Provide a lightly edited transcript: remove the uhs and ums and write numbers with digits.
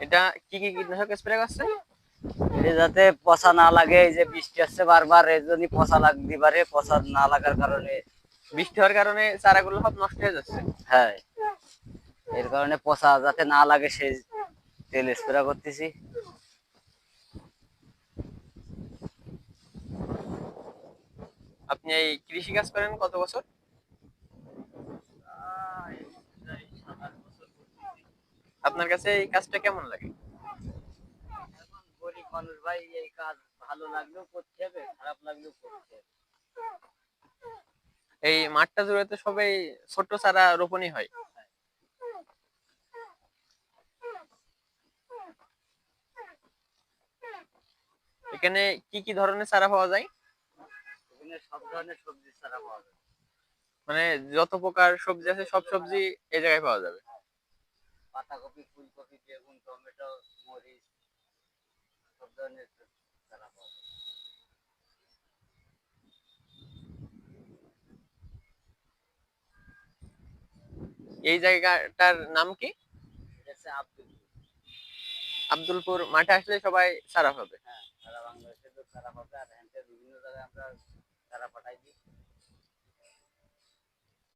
এটা কি কি কীটনাশক স্প্রে করছেন? এটা যাতে পচা না লাগে, এই যে বৃষ্টি আসছে বারবার, এই জন্যই পচা লাগতে পারে, পচা না লাগার কারণে। বৃষ্টি হওয়ার কারণে চারাগুলো সব নষ্ট হয়ে যাচ্ছে। হ্যাঁ, এর কারণে পচা যাতে না লাগে সেই তেল স্প্রে করতেছি। আপনি এই কৃষি কাজ করেন কত বছর? আপনার কাছে এই কাজটা কেমন লাগে? এখন গরিব মানুষ ভাই, এই কাজ ভালো লাগলেও করতে হবে, খারাপ লাগলেও করতে হবে। এই মাঠটা জুড়ে তো সবাই ছোট চারা রোপণই হয়। এখানে কি কি ধরনের চারা পাওয়া যায়? এখানে সব ধরনের সবজির চারা পাওয়া যায়। মানে যত প্রকার সবজি আছে সব সবজি এই জায়গায় পাওয়া যাবে। পাতাকপি, ফুলকপি, বেগুন, টমেটো, মরিচ, সব ধরনের চারা পাওয়া যায়। এই জায়গাটার নাম কি? এটা হচ্ছে আব্দুলপুর। আব্দুলপুর মাঠে আসলে সবাই চারা পাবে। হ্যাঁ, সারা বাংলাদেশে তো চারা পাবে, আর হ্যাঁ বিভিন্ন জায়গায় আমরা চারা পাঠাই দিই।